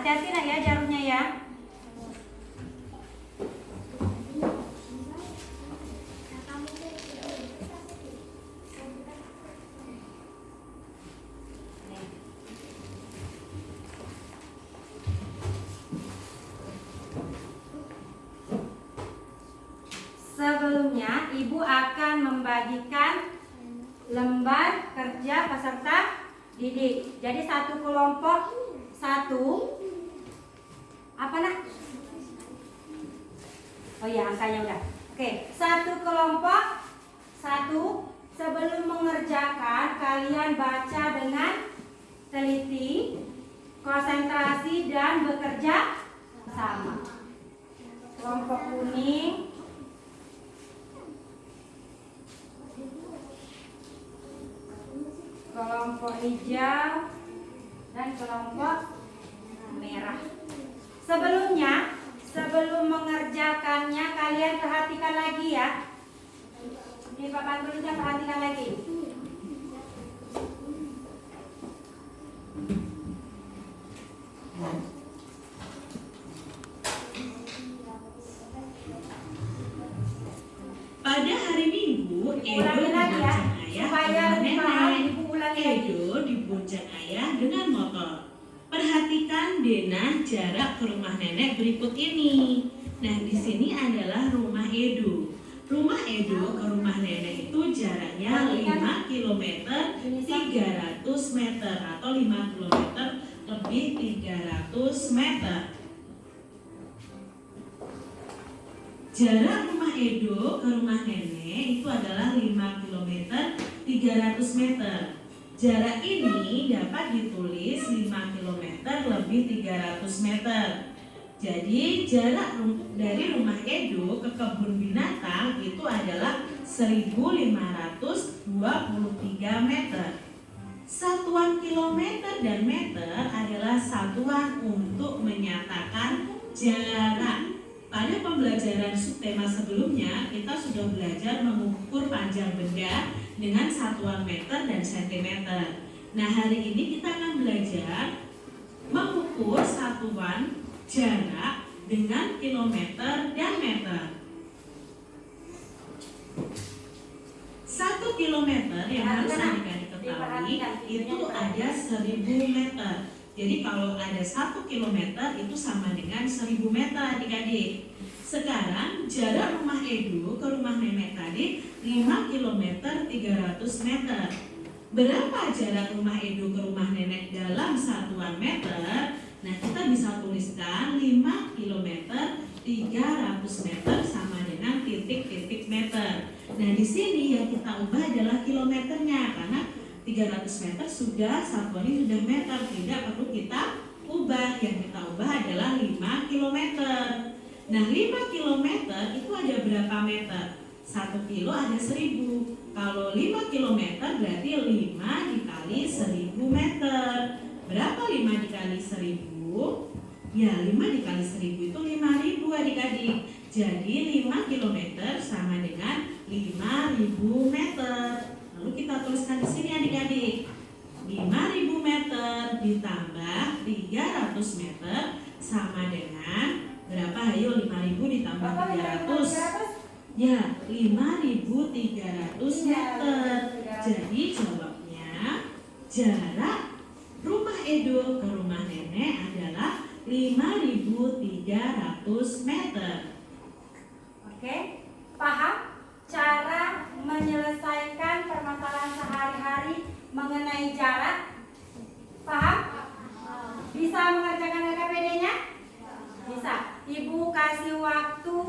Hati-hati nak ya jarumnya ya. Sebelumnya, Ibu akan membagikan lembar kerja peserta didik. Jadi satu kelompok satu. Apa nak? Oh iya, angkanya udah. Oke, satu kelompok satu. Sebelum mengerjakan, kalian baca dengan teliti, konsentrasi dan bekerja sama. Kelompok kuning, kelompok hijau, dan kelompok merah. Sebelumnya, sebelum mengerjakannya, kalian perhatikan lagi ya. Ini papan tulisnya perhatikan lagi. Pada hari Minggu, Edo Ulangi lagi ya, supaya lebih paham. Ibu ulangi lagi. Edo dibonceng ayah dengan motor. Perhatikan denah jarak ke rumah nenek berikut ini. Nah, di sini adalah rumah Edo. Rumah Edo ke rumah nenek itu jaraknya 5 km 300 meter atau 5 km lebih 300 meter. Jarak rumah Edo ke rumah nenek itu adalah 5 km 300 meter. Jarak ini dapat ditulis 5 km lebih 300 meter. Jadi jarak dari rumah Edo ke kebun binatang itu adalah 1523 meter. Satuan kilometer dan meter adalah satuan untuk menyatakan jarak. Pada pembelajaran subtema sebelumnya, kita sudah belajar mengukur panjang benda dengan satuan meter dan sentimeter. Nah, hari ini kita akan belajar mengukur satuan jarak dengan kilometer dan meter. 1 kilometer yang harus adik-adik ketahui itu ada 1000 meter. Jadi kalau ada 1 kilometer itu sama dengan 1000 meter adik-adik. Sekarang jarak rumah Edo ke rumah nenek tadi 5 kilometer 300 meter. Berapa jarak rumah Edo ke rumah nenek dalam satuan meter? Nah, kita bisa tuliskan 5 kilometer 300 meter sama dengan titik-titik meter. Nah, di sini yang kita ubah adalah kilometernya karena 300 meter sudah satuannya sudah meter, tidak perlu kita ubah. Yang kita ubah adalah 5 kilometer. Nah, 5 kilometer itu ada berapa meter? 1 kilo ada 1000. Kalau 5 kilometer berarti 5 dikali 1000 meter. Berapa 5 dikali 1000? Ya, 5 dikali 1000 itu 5000 adik-adik. Jadi 5 kilometer sama dengan 5000 meter. Lalu kita tuliskan di sini adik-adik. 5000 meter ditambah 300 meter sama dengan berapa? Ayo, 5000 ditambah 300. Ya, 5300 meter. Jadi jawabnya jarak rumah Edo ke rumah nenek adalah 5300 meter. Oke, paham cara menyelesaikan permasalahan sehari-hari mengenai jarak? Paham? Bisa mengerjakan LKPD-nya? Bisa. Ibu kasih waktu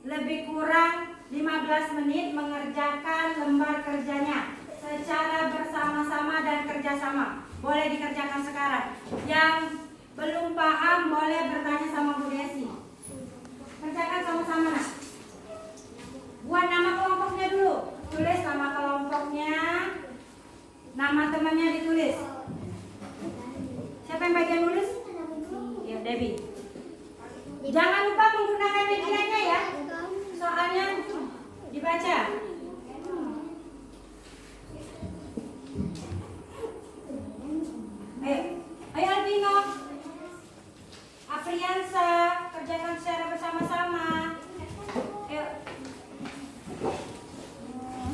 lebih kurang 15 menit mengerjakan lembar kerjanya secara bersama-sama dan kerjasama. Boleh dikerjakan sekarang. Yang belum paham boleh bertanya sama Bu Desi. Kerjakan sama-sama nak. Buat nama kelompoknya dulu. Tulis nama kelompoknya. Nama temannya ditulis. Siapa yang bagian nulis? Ya, Debbie. Jangan lupa menggunakan medianya ya. Soalnya dibaca. Ayo, ayo Albino. Hansa, kerjakan secara bersama-sama. Ayo.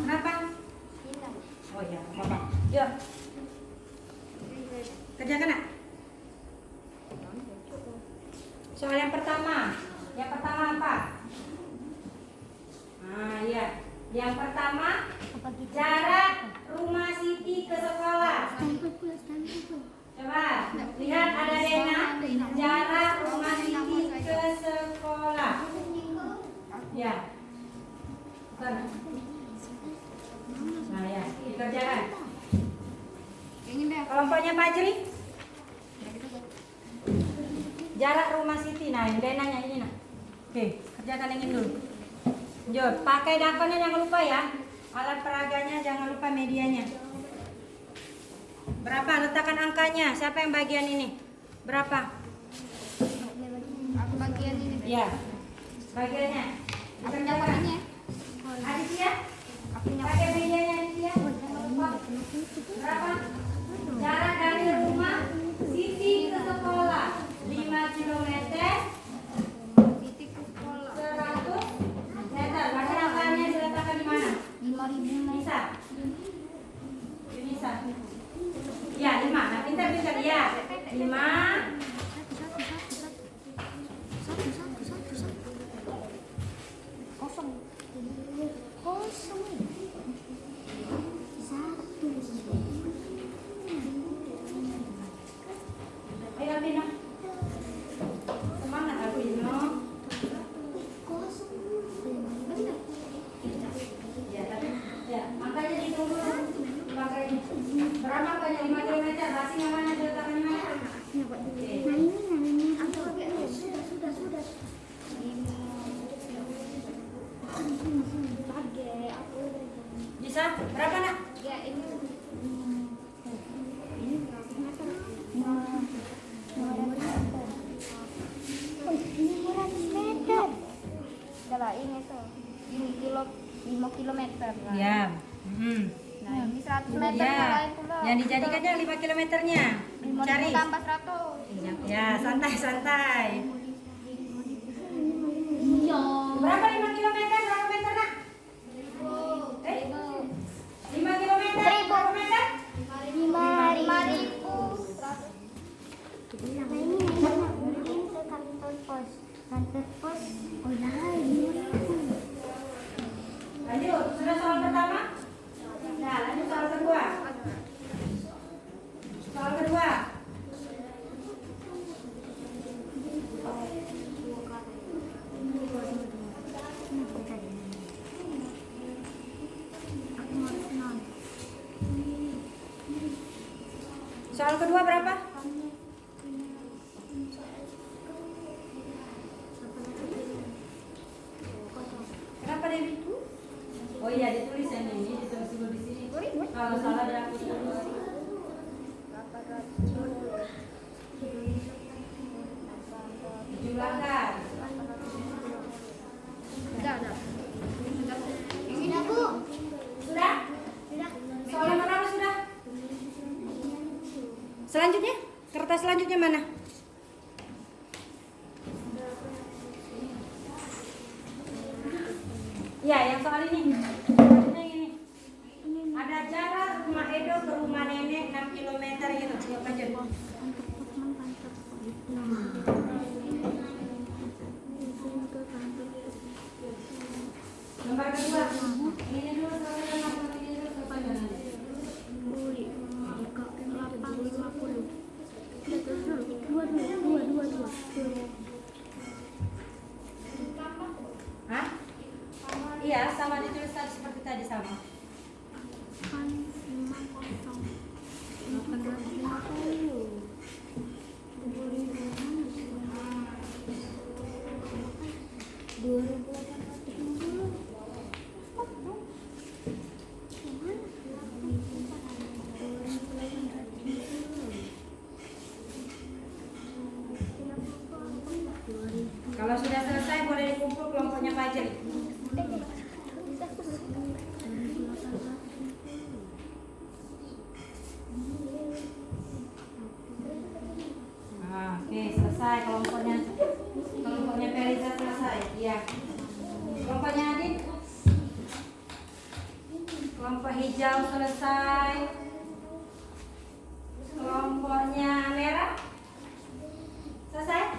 Kenapa? Oh iya, apa-apa. Yuk. Kerjakan nak. Soal yang pertama. Yang pertama apa? Nah, iya. Yang pertama, jarak rumah Siti ke sekolah. Coba lihat, ada Dena. Jarak rumah Siti ke sekolah. Ya. Bukan. Nah ya, dikerjakan. Kelompoknya Fajri. Jarak rumah Siti. Nah, yang Denanya ini nak. Oke, kerjakan yang ini dulu. Jod, pakai dakonnya jangan lupa ya. Alat peraganya jangan lupa medianya. Berapa? Letakkan angkanya. Siapa yang bagian ini? Berapa? Aku bagian ini. Ya. Bagiannya. Dikerjakan. Aditya? Pakai medianya Aditya. Jangan lupa. Berapa? Jarak dari rumah Siti ke sekolah 5 km. Titik ke sekolah. 100 meter. Maka angkanya diletakkan di mana? 5.000 Bisa. Bisa. Ya, 5. Nah, pintar-pintar ya. 5. Kosong. Ayo Alvino. Semangat Alvino. Ya, tapi ya, angkanya dihitung dulu. Angkanya. Berapa angkanya? 5 km. Rasing yang mana? Diletakkan di mana? Bisa? Berapa nak? Ya, ini meter. Adalah ini tuh. Ini 5 kilometer. Lah. Ya. Nah, ini 100 meter Ya. lain pula. Yang dijadikan yang 5 kilometernya. 5.000 Cari. tambah 100. Ya, santai-santai. Iya. Berapa 5 kilometer? Berapa meter nak? 5 kilometer. 1.000. Berapa meter? 5.000. Lanjut, sudah soal pertama? Nah, lanjut soal kedua. Soal kedua. Soal kedua berapa? Kenapa Dewi? Oh iya, ditulis yang ini, ditulis dulu di sini. Kalau salah dihapus dulu. Jumlahkan. Sudah. Sudah, Bu? Sudah? Soal yang berapa sudah? Selanjutnya? Kertas selanjutnya mana? Ya, yang soal ini. Selanjutnya yang ini. Ada jarak rumah Edo ke rumah nenek 6 km gitu. Yuk lanjut. Nomor kedua. Ini dulu selesai dengan ini dulu selesai dengan ini. Hah? Iya, sama ditulis tadi seperti tadi sama. Kalau sudah selesai boleh dikumpul kelompoknya Fajri. Oke, selesai kelompoknya. Kelompoknya Feliza selesai. Iya. Kelompoknya Adit. Kelompok hijau selesai. Kelompoknya merah selesai?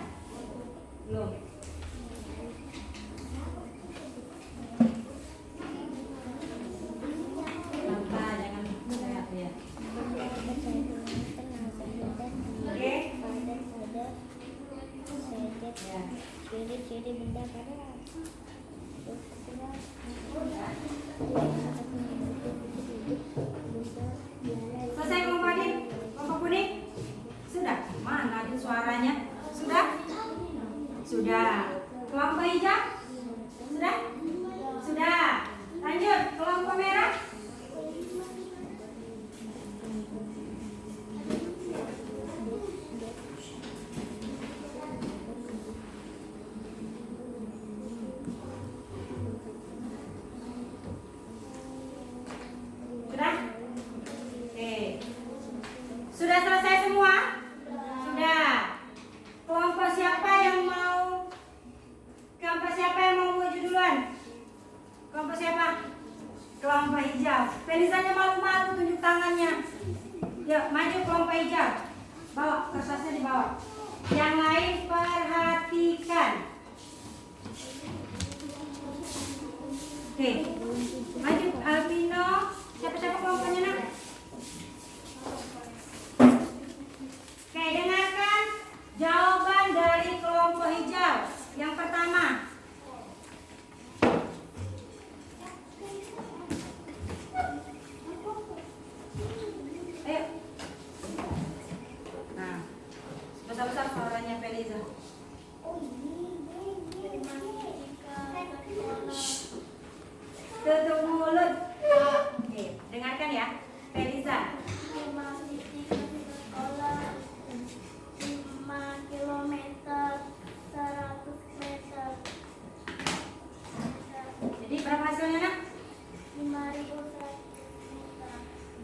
Belum. Tanpa, jangan lihat ya. Oke. Ya. Ciri-ciri benda pada Selesai kelompok Adit? Kelompok kuning? Sudah? Mana Adit suaranya? Sudah? Sudah. Kelompok hijau? Sudah? Sudah. Lanjut, kelompok merah? Sudah? Oke. Sudah selesai semua? Sudah. Kelompok siapa yang mau maju duluan? Kelompok siapa? Kelompok hijau. Felizanya malu-malu tunjuk tangannya. Yuk, maju kelompok hijau. Bawa kertasnya dibawa. Yang lain perhatikan. Oke. Maju Albino. Siapa-siapa kelompoknya nak? Oke, dengarkan jawaban dari kelompok hijau. Yang pertama. Ayo. Nah, besar-besar suaranya Feliza. Tutup mulut. Oke, dengarkan ya, Feliza. 5 kilometer 100 meter. Jadi berapa hasilnya nak? 5.100 meter.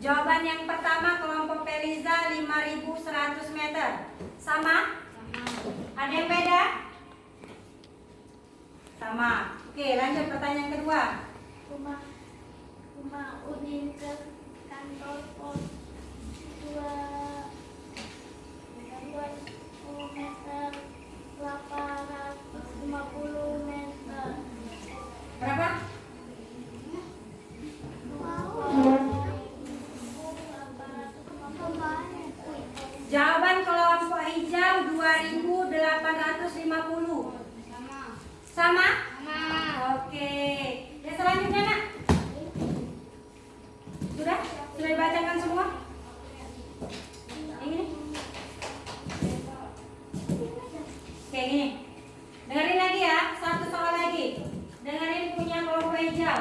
Jawaban yang pertama kelompok Feliza 5.100 meter. Sama? Ada yang beda? Sama. Oke, lanjut pertanyaan kedua. Rumah Udin ke kantor pos 2 meter 850 meter. Berapa? Jawaban kelompok hijau 2.850. Sama? Oke. Yang selanjutnya nak? Sudah? Sudah dibacakan semua? Yang ini? Oke, gini. Dengerin lagi ya, satu soal lagi. Dengerin punya kelompok hijau.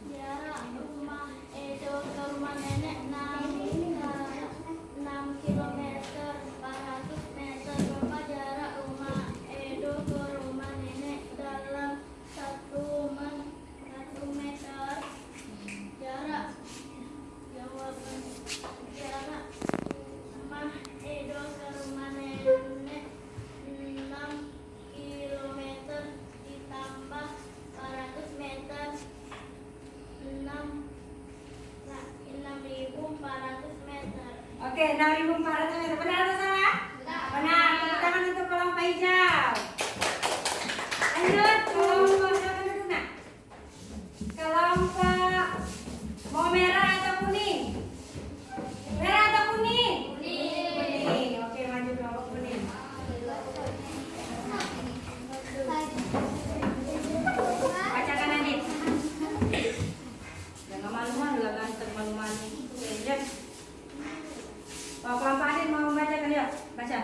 Jarak rumah Edo ke rumah nenek 6 kilometer 400 meter. Berapa jarak rumah Edo ke rumah nenek dalam 1 meter? Jarak jawaban jarak rumah Edo ke rumah nenek 6 kilometer ditambah 400 meter 6.400 meter. Oke, 6.400 meter. Benar atau salah? Benar. Tepuk tangan untuk kelompok hijau. Lanjut, kelompok siapa dulu nak? Kelompok mau merah atau kuning? Merah atau kuning? Kuning. Oke, maju kelompok kuning. Bacakan Adit. Jangan malu-malu lah, ganteng malu-malu. Oke, lanjut. Kalau kelompok Adit mau membacakan, yuk baca.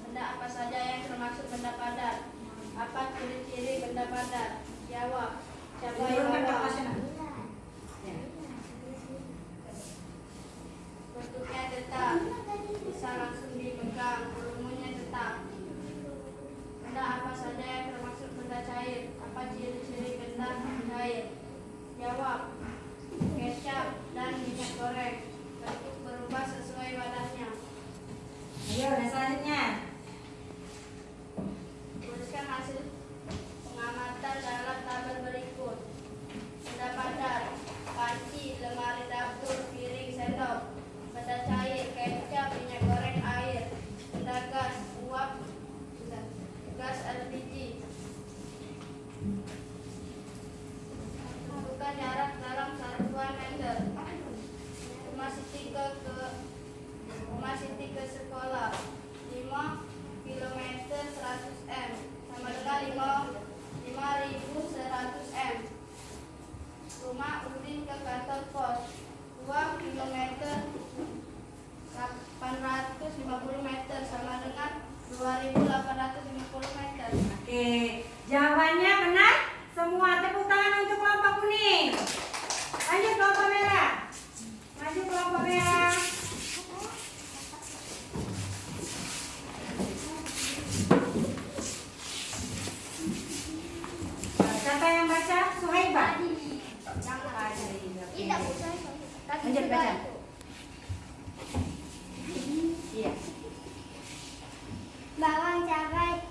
Benda apa saja yang termasuk benda padat? Apa ciri-ciri benda padat? Jawab. Siapa yang Turunkan bawa? kertasnya nak. Ya. Bentuknya tetap, bisa langsung dipegang, volumenya tetap. Benda apa saja yang termasuk benda cair? Apa ciri-ciri benda cair? Jawab. Kecap dan minyak goreng. Bentuk berubah sesuai wadahnya. Ayo, dan selanjutnya. meter sama dengan 2.850 meter. Oke, jawabannya benar semua. Tepuk tangan untuk kelompok kuning. Lanjut kelompok merah. Maju kelompok merah. Siapa yang baca? Suhaibah. Tidak usah. Lanjut baca. Iya. Bawang cabai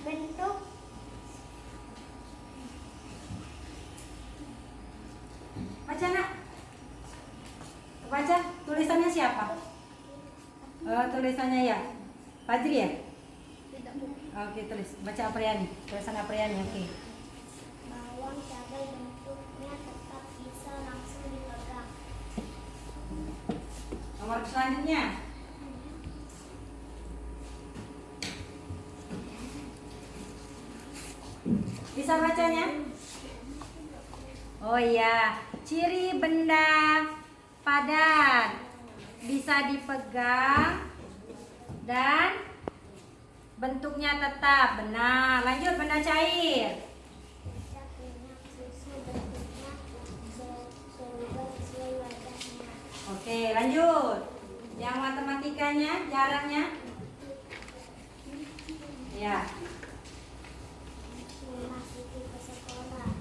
bentuk Baca nak. Baca tulisannya siapa? Tulisannya ya. Fajri ya? tidak Oke, tulis. Baca Apriyani. Tulisan Apriyani, oke. bawang cabai bentuknya tetap bisa langsung dipegang. Nomor selanjutnya. Bisa bacanya? Oh iya, ciri benda padat bisa dipegang dan bentuknya tetap. Benar. Lanjut, benda cair. Bisa punya susu bentuknya berubah sesuai wajahnya. Oke, lanjut. Yang matematikanya, jaraknya. Ya. Memasuki ke sekolah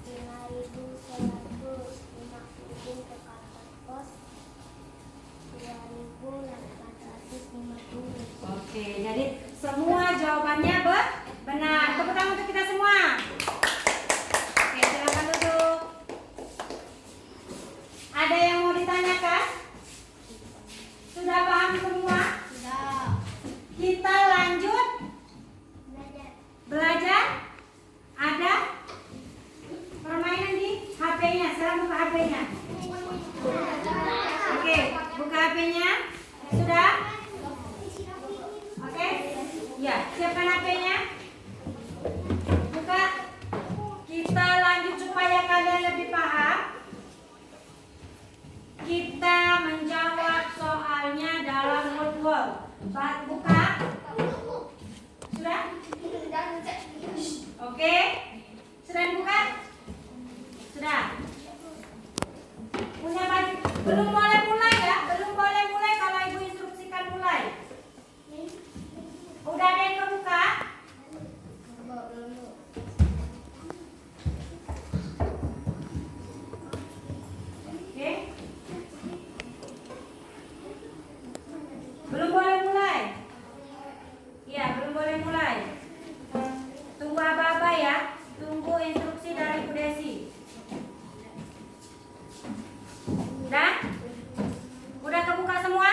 5.150 ke kantor pos 2.850. Oke, jadi semua jawabannya benar. Tepuk tangan untuk kita semua. Oke, silakan duduk. Ada yang mau ditanyakan? Sudah paham semua? Sudah. Kita lanjut belajar. Ada permainan di HP-nya. Sekarang buka HP-nya. Oke, buka HP-nya. Sudah? Oke? Ya, siapkan HP-nya. Buka. Kita lanjut supaya kalian lebih paham. Kita menjawab soalnya dalam modul. Buka. Sudah? Oke. Sudah buka? Sudah. Punya baju. Belum boleh mulai ya? Belum boleh mulai kalau ibu instruksikan mulai. Udah ada yang kebuka? Oke. Belum boleh mulai? Iya, belum boleh mulai. Tunggu aba-aba ya. Tunggu instruksi dari Bu Desi. Udah? Udah kebuka semua?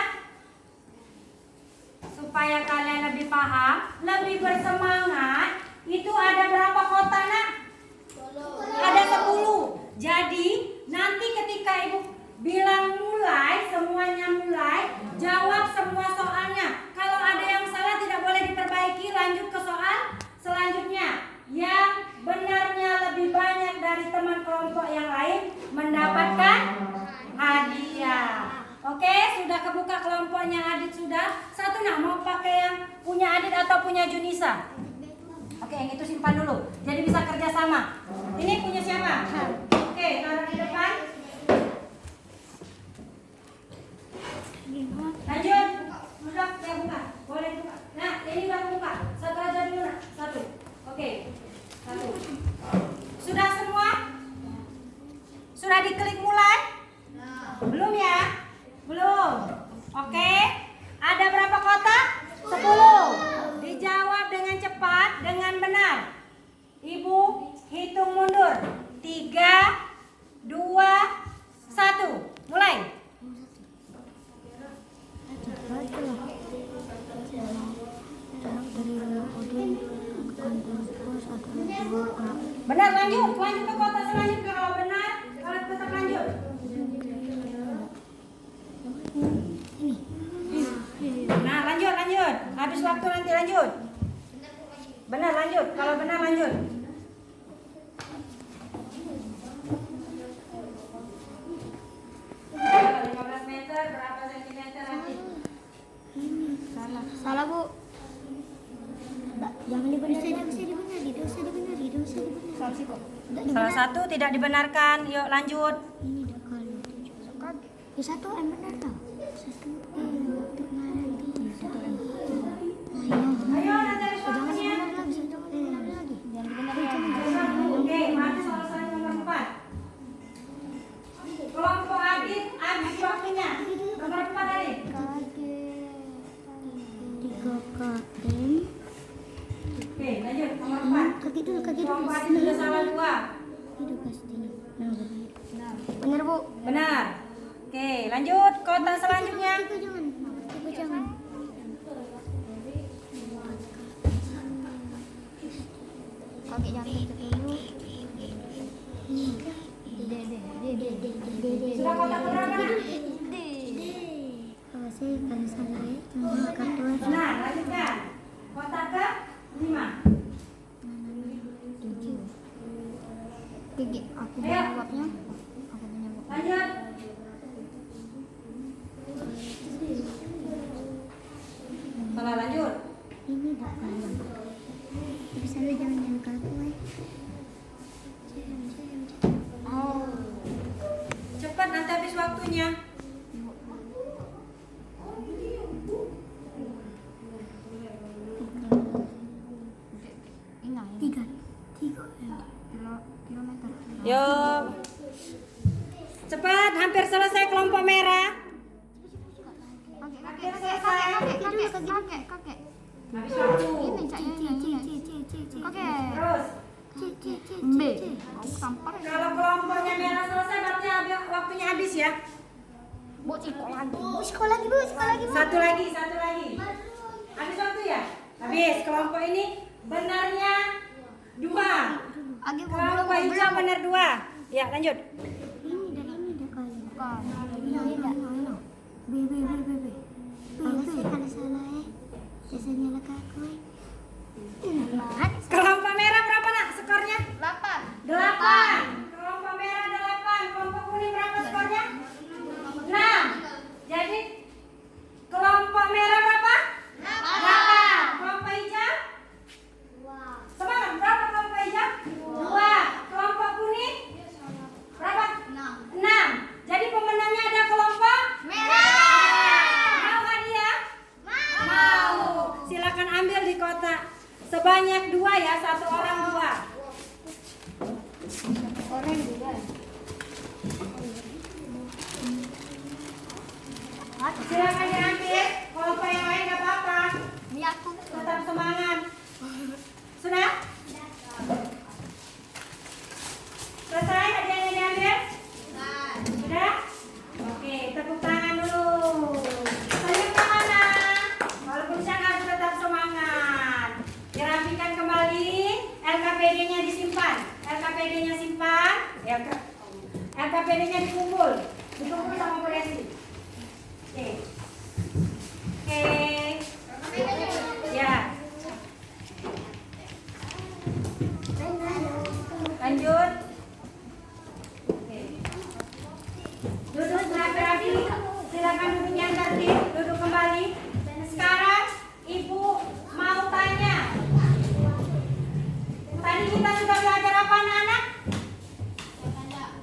Supaya kalian lebih paham, lebih bersemangat. Itu ada berapa kota nak? Ada 10. Jadi nanti ketika ibu bilang mulai, semuanya mulai, jawab semua soalnya. Kalau ada yang salah tidak boleh diperbaiki. Lanjut ke soal selanjutnya. Yang benarnya lebih banyak dari teman kelompok yang lain mendapatkan hadiah. Oke, sudah kebuka kelompoknya Adit sudah. Satu nak mau pakai yang punya Adit atau punya Junisa? Oke, yang itu simpan dulu. Jadi bisa kerja sama. Ini punya siapa? Oke, taruh di depan. Lanjut. Sudah, saya buka. Boleh buka. Nah, ini udah buka. Satu aja dulu nak. Satu. Oke. Satu. Sudah semua? Sudah diklik mulai? Belum ya? Belum. Oke. Ada berapa kotak? 10. Dijawab dengan cepat, dengan benar. Ibu hitung mundur. 3, 2, 1. Mulai. Benar, lanjut ke kota selanjutnya. Kalau benar, kalau tetap lanjut. Nah, lanjut. Habis waktu nanti lanjut. Benar, lanjut. Kalau benar, lanjut. Kalau 15 meter, berapa sentimeter nanti? Ini salah Bu. Jangan dibenari. Dosa dibenari. Salah sih kok. Salah satu tidak dibenarkan. Yuk lanjut. Ini dah kali 7. Satu yang benar tau. Satu untuk nanti. Ayo nanti habis waktunya. Jangan dibenari. Oke, mari selesai nomor 4. Kelompok Adit habis waktunya. Nomor 4 tadi. Tiga KM. Oke, lanjut nomor 4. Kaki dulu. Kelompok Adit sudah salah 2. Itu pasti. Benar Bu. Benar. Oke, lanjut kota selanjutnya. Tiga jangan. Kaki jangan dulu. Sudah kota keberapa? Kalau saya kalau salah ya cuma kartu. Nah, lanjutkan. Kota ke 5. Gigi, aku Ayo. jawabnya. Lanjut. Salah, lanjut. Ini dah kalah. Bisa lu jangan ke aku Oh. Cepat nanti habis waktunya. Tiga kilometer. Yuk. Cepat, hampir selesai kelompok merah. Hampir selesai. Kakek. Habis waktu. Terus. B. Kalau kelompoknya merah selesai berarti waktunya habis ya. Sekolah lagi Bu. Satu lagi. Habis waktu ya? Habis. Kelompok ini benarnya 2. Kelompok hijau benar 2. Ya, lanjut. Ini dah kali. Ini. B. Kalau salah ya. Biasanya lah aku. Kelompok merah berapa nak skornya? 8. 8. Kelompok merah 8. Kelompok kuning berapa skornya? 6. Jadi kelompok merah berapa? 8. Kelompok hijau? Semangat, berapa kelompok hijau? 2. Kelompok kuning? Berapa? 6. Jadi pemenangnya ada kelompok merah. Mau hadiah? Mau. Silakan ambil di kotak. Sebanyak 2 ya, 1 orang 2. Silakan diambil. Kelompok yang lain nggak apa-apa. Tetap semangat. Sudah? Selesai hadiahnya diambil? Sudah? Oke, tepuk tangan dulu. Senyum ke mana? Walaupun sangat tetap semangat. Dirapikan kembali. LKPD-nya disimpan. LKPD-nya simpan. LKPD-nya dikumpul. Dikumpul sama polisi. Oke. Ya. Lanjut. Oke. Duduk rapi-rapi. Silakan duduk yang tertib. Duduk kembali. Sekarang Ibu mau tanya. Tadi kita sudah belajar apa anak-anak?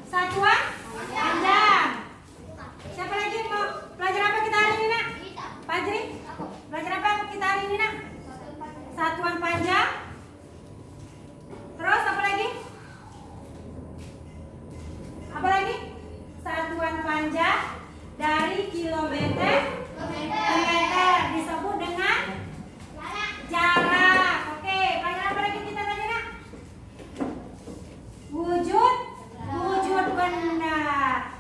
Satuan panjang. Siapa lagi mau belajar apa kita hari ini nak? Fajri? Belajar apa kita hari ini nak? Satuan panjang. Terus apa lagi? Apa lagi? Satuan panjang dari kilometer ke meter disebut dengan jarak. Oke, pelajaran apa lagi kita tadi nak? Wujud benda.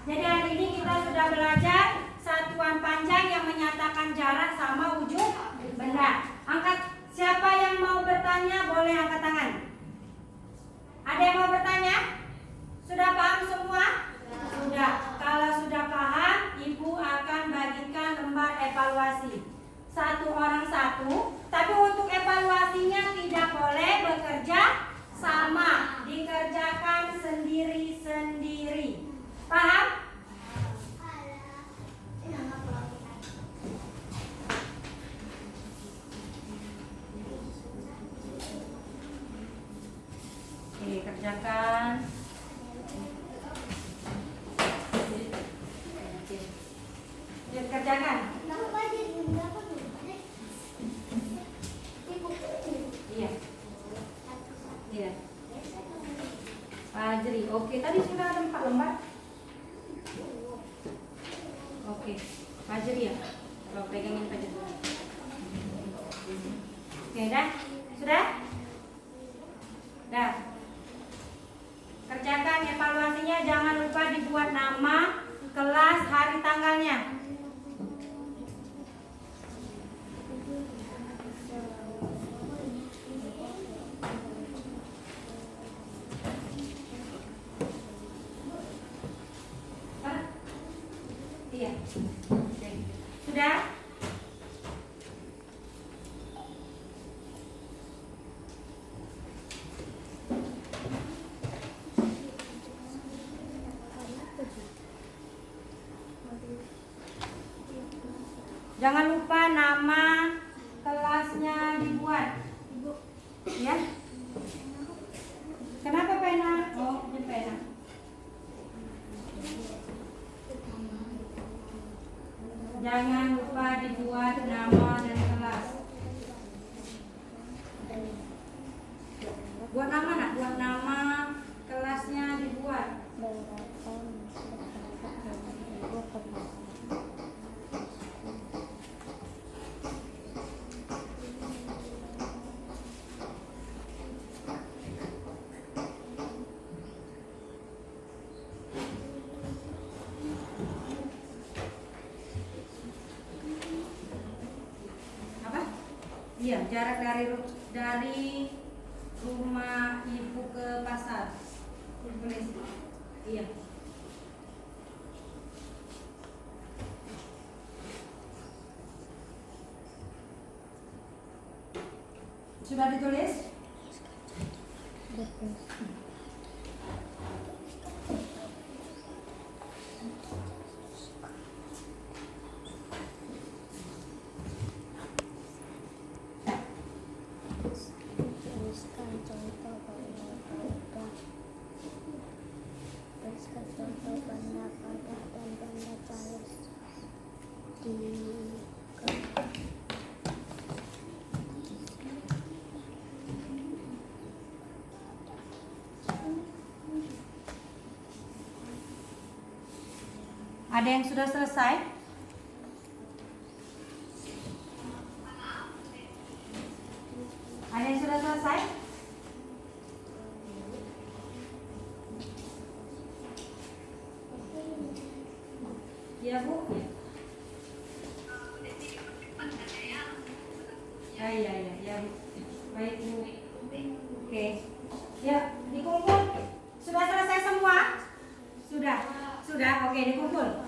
Jadi hari ini kita sudah belajar satuan panjang yang menyatakan jarak sama wujud benda. Angkat, siapa yang mau bertanya boleh angkat tangan. Ada yang mau bertanya? Sudah paham semua? Sudah. Kalau sudah paham, Ibu akan bagikan lembar evaluasi. 1 orang 1, tapi untuk evaluasinya tidak boleh bekerja sama, dikerjakan sendiri-sendiri. Paham? Kerjakan. Kerjakan. Iya. Iya. Fajri. Oke, tadi sudah ada 4 lembar. Oke. Fajri ya. Coba pegangin Fajri. Oke, dah. Sudah? Dah. Kerjakan evaluasinya, jangan lupa dibuat nama, kelas, hari, tanggalnya. Iya. Oke. Sudah? Jangan lupa nama kelasnya dibuat. Ya. Kenapa pena? Oh, ini pena. Jangan lupa dibuat nama dan kelas. Buat nama nak, buat nama kelasnya dibuat. Iya, jarak dari rumah ibu ke pasar. Tulis. Iya. Sudah ditulis? Ada yang sudah selesai? Ada yang sudah selesai? Ya Bu? Ya Bu. Baik Bu. Oke. Ya, dikumpul. Sudah selesai semua? Sudah. Oke, dikumpul.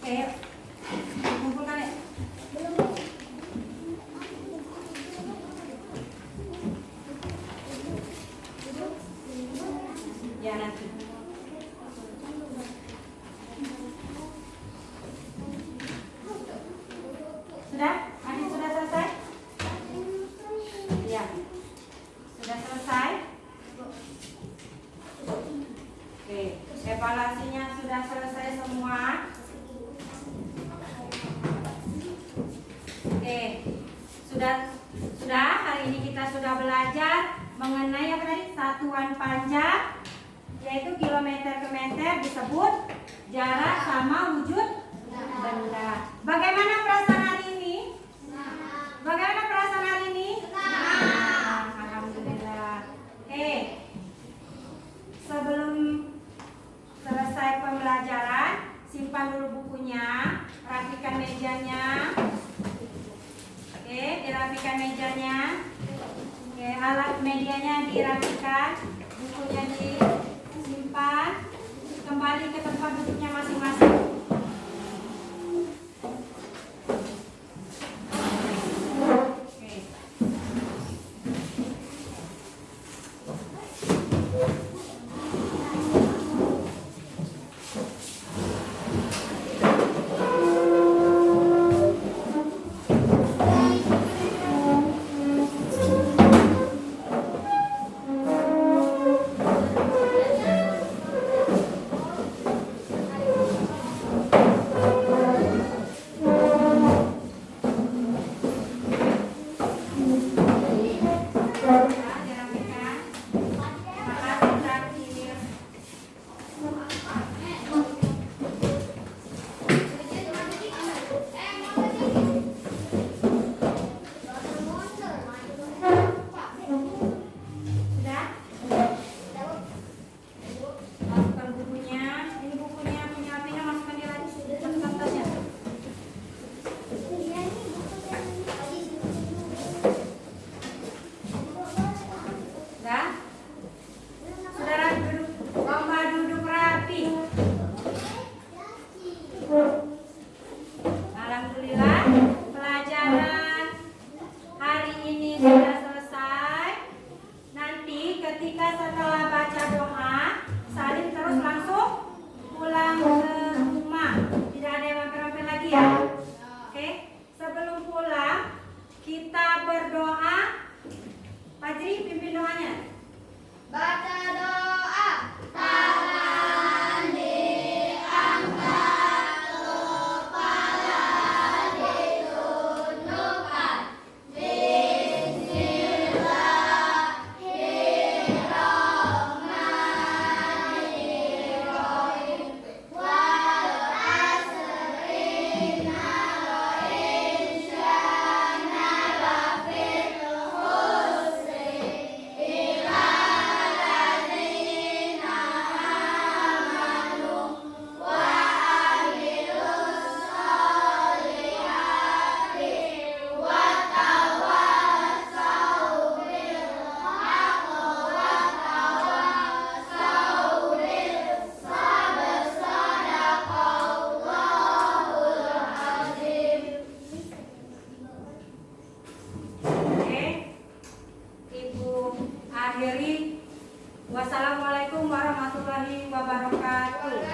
Oke, yuk. Dikumpulkan ya. Ya nanti. Sudah? Adik sudah selesai? Ya. Sudah selesai? Oke, evaluasinya sudah selesai semua. Oke, sudah hari ini kita sudah belajar mengenai apa tadi? Satuan panjang, yaitu kilometer ke meter disebut jarak sama wujud benda. Bagaimana perasaan hari ini? Bagaimana perasaan hari ini? Alhamdulillah. Sebelum selesai pembelajaran, simpan dulu bukunya, rapikan mejanya. Dirapikan mejanya. Alat medianya dirapikan, bukunya disimpan, kembali ke tempat duduknya masing-masing.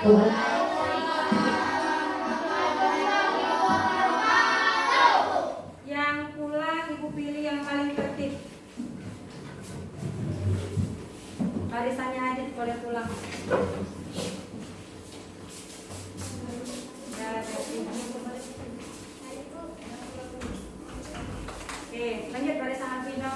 Yang pulang ibu pilih yang paling tertib. Barisannya aja boleh pulang. Ya, tertib. Oke, lanjut barisan Alvino.